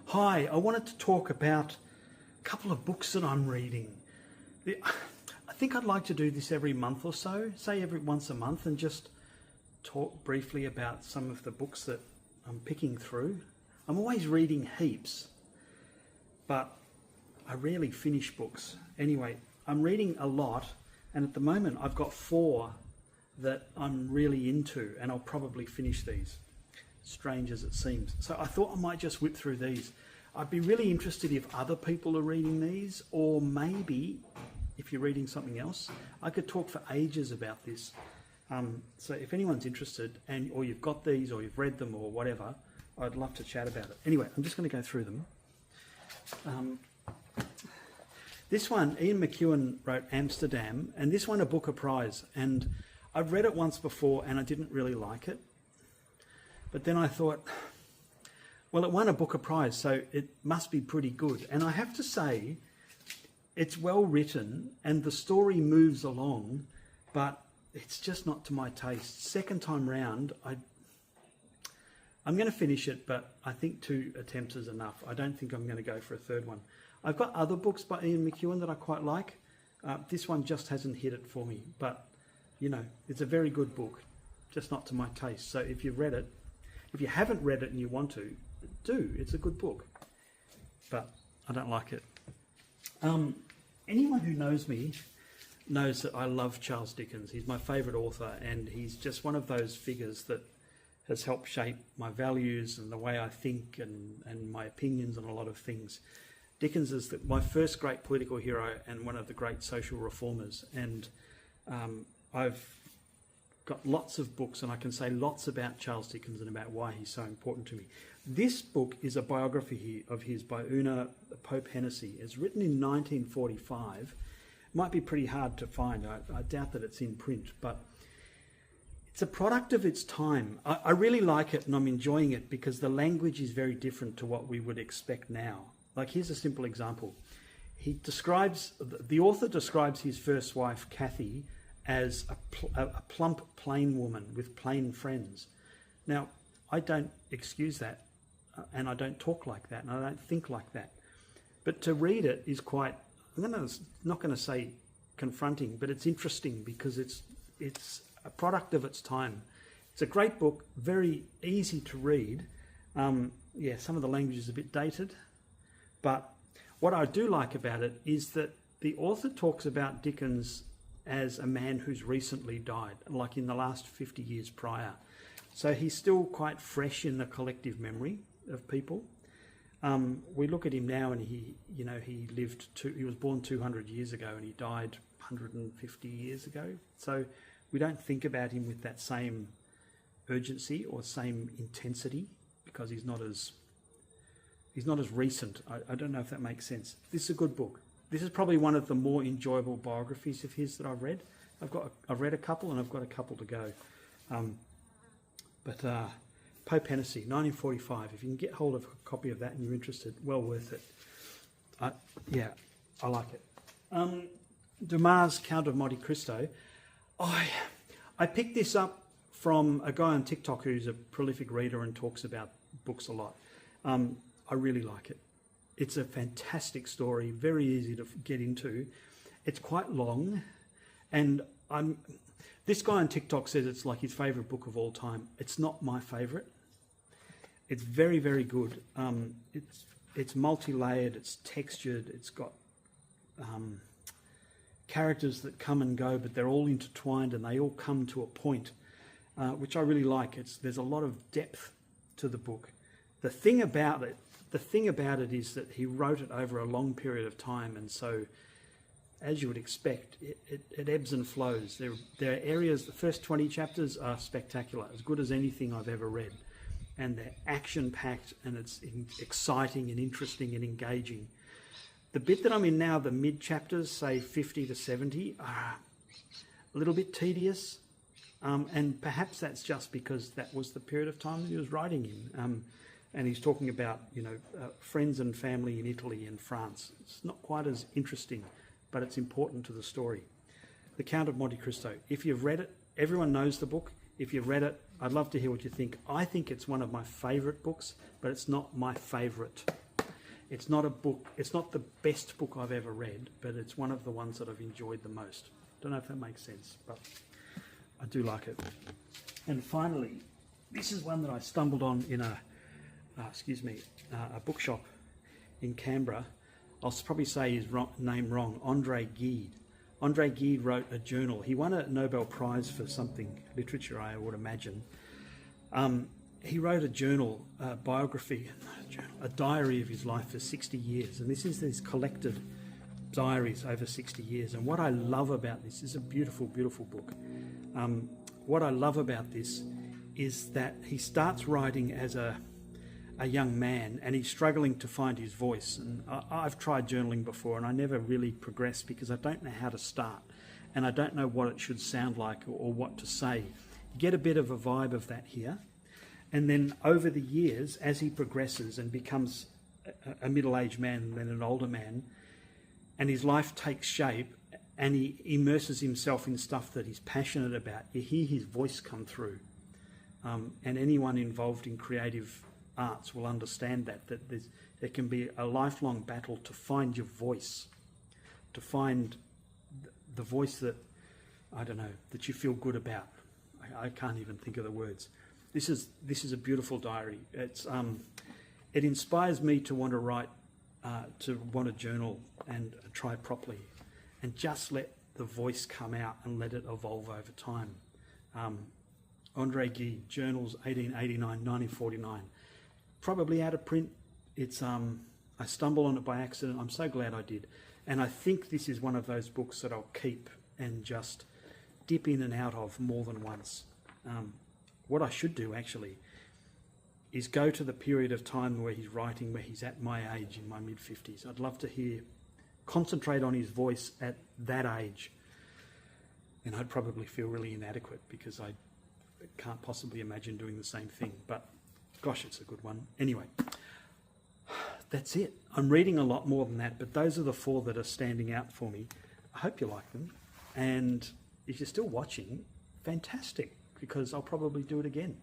Hi, I wanted to talk about a couple of books that I'm reading. I think I'd like to do this every month or so, say every once a month, and just talk briefly about some of the books that I'm picking through. I'm always reading heaps, but I rarely finish books. Anyway, I'm reading a lot, and at the moment I've got 4 that I'm really into, and I'll probably finish these, strange as it seems. So I thought I might just whip through these. I'd be really interested if other people are reading these, or maybe if you're reading something else. I could talk for ages about this. So if anyone's interested, or you've got these, or you've read them, or whatever, I'd love to chat about it. Anyway, I'm just going to go through them. This one, Ian McEwen wrote Amsterdam, and this won a Booker Prize. And I've read it once before, and I didn't really like it. But then I thought, well, it won a Booker Prize, so it must be pretty good. And I have to say, it's well written, and the story moves along, but it's just not to my taste. Second time round, I'm going to finish it, but I think 2 attempts is enough. I don't think I'm going to go for a third one. I've got other books by Ian McEwen that I quite like. This one just hasn't hit it for me, but, you know, it's a very good book, just not to my taste. So if you've read it, if you haven't read it and you want to, do. It's a good book, but I don't like it. Anyone who knows me knows that I love Charles Dickens. He's my favourite author, and he's just one of those figures that has helped shape my values and the way I think and my opinions on a lot of things. Dickens is my first great political hero and one of the great social reformers, and I've got lots of books, and I can say lots about Charles Dickens and about why he's so important to me. This book is a biography of his by Una Pope-Hennessy. It's written in 1945. It might be pretty hard to find. I doubt that it's in print, but it's a product of its time. I really like it, and I'm enjoying it because the language is very different to what we would expect now. Like, here's a simple example. The author describes his first wife, Cathy, as a plump, plain woman with plain friends. Now, I don't excuse that, and I don't talk like that, and I don't think like that. But to read it is quite, I'm not going to say confronting, but it's interesting because it's a product of its time. It's a great book, very easy to read. Yeah, some of the language is a bit dated, but what I do like about it is that the author talks about Dickens as a man who's recently died, like in the last 50 years prior. So he's still quite fresh in the collective memory of people. We look at him now, and he was born 200 years ago and he died 150 years ago. So we don't think about him with that same urgency or same intensity because he's not as recent. I don't know if that makes sense. This is a good book. This is probably one of the more enjoyable biographies of his that I've read. I've read a couple, and I've got a couple to go. Pope-Hennessy, 1945. If you can get hold of a copy of that and you're interested, well worth it. Yeah, I like it. Dumas' Count of Monte Cristo. I picked this up from a guy on TikTok who's a prolific reader and talks about books a lot. I really like it. It's a fantastic story, very easy to get into. It's quite long, and this guy on TikTok says it's like his favourite book of all time. It's not my favourite. It's very, very good. It's multi-layered, it's textured, it's got characters that come and go, but they're all intertwined and they all come to a point, which I really like. There's a lot of depth to the book. The thing about it is that he wrote it over a long period of time, and so, as you would expect, it ebbs and flows. There are areas, the first 20 chapters are spectacular, as good as anything I've ever read, and they're action-packed, and it's exciting and interesting and engaging. The bit that I'm in now, the mid-chapters, say 50 to 70, are a little bit tedious, and perhaps that's just because that was the period of time that he was writing in. And he's talking about, friends and family in Italy and France. It's not quite as interesting, but it's important to the story. The Count of Monte Cristo. If you've read it, everyone knows the book. If you've read it, I'd love to hear what you think. I think it's one of my favourite books, but it's not my favourite. It's not a book, it's not the best book I've ever read, but it's one of the ones that I've enjoyed the most. Don't know if that makes sense, but I do like it. And finally, this is one that I stumbled on in a bookshop in Canberra. I'll probably say his name wrong, Andre Gide. Andre Gide wrote a journal. He won a Nobel Prize for something, literature, I would imagine. He wrote a journal, a biography, a diary of his life for 60 years. And this is his collected diaries over 60 years. And what I love about this is a beautiful, beautiful book. What I love about this is that he starts writing as a young man, and he's struggling to find his voice. And I've tried journaling before, and I never really progress because I don't know how to start, and I don't know what it should sound like or what to say. You get a bit of a vibe of that here. And then over the years, as he progresses and becomes a middle-aged man and then an older man, and his life takes shape and he immerses himself in stuff that he's passionate about, you hear his voice come through. And anyone involved in creative arts will understand that there can be a lifelong battle to find your voice, to find the voice that, I don't know, that you feel good about. I can't even think of the words. This is a beautiful diary. It inspires me to want to write, to want to journal and try properly, and just let the voice come out and let it evolve over time. Andre Gide, Journals, 1889, 1949. Probably out of print. It's I stumbled on it by accident. I'm so glad I did. And I think this is one of those books that I'll keep and just dip in and out of more than once. What I should do actually is go to the period of time where he's writing, where he's at my age, in my mid-50s. I'd love to concentrate on his voice at that age. And I'd probably feel really inadequate because I can't possibly imagine doing the same thing. But gosh, it's a good one. Anyway, that's it. I'm reading a lot more than that, but those are the 4 that are standing out for me. I hope you like them. And if you're still watching, fantastic, because I'll probably do it again.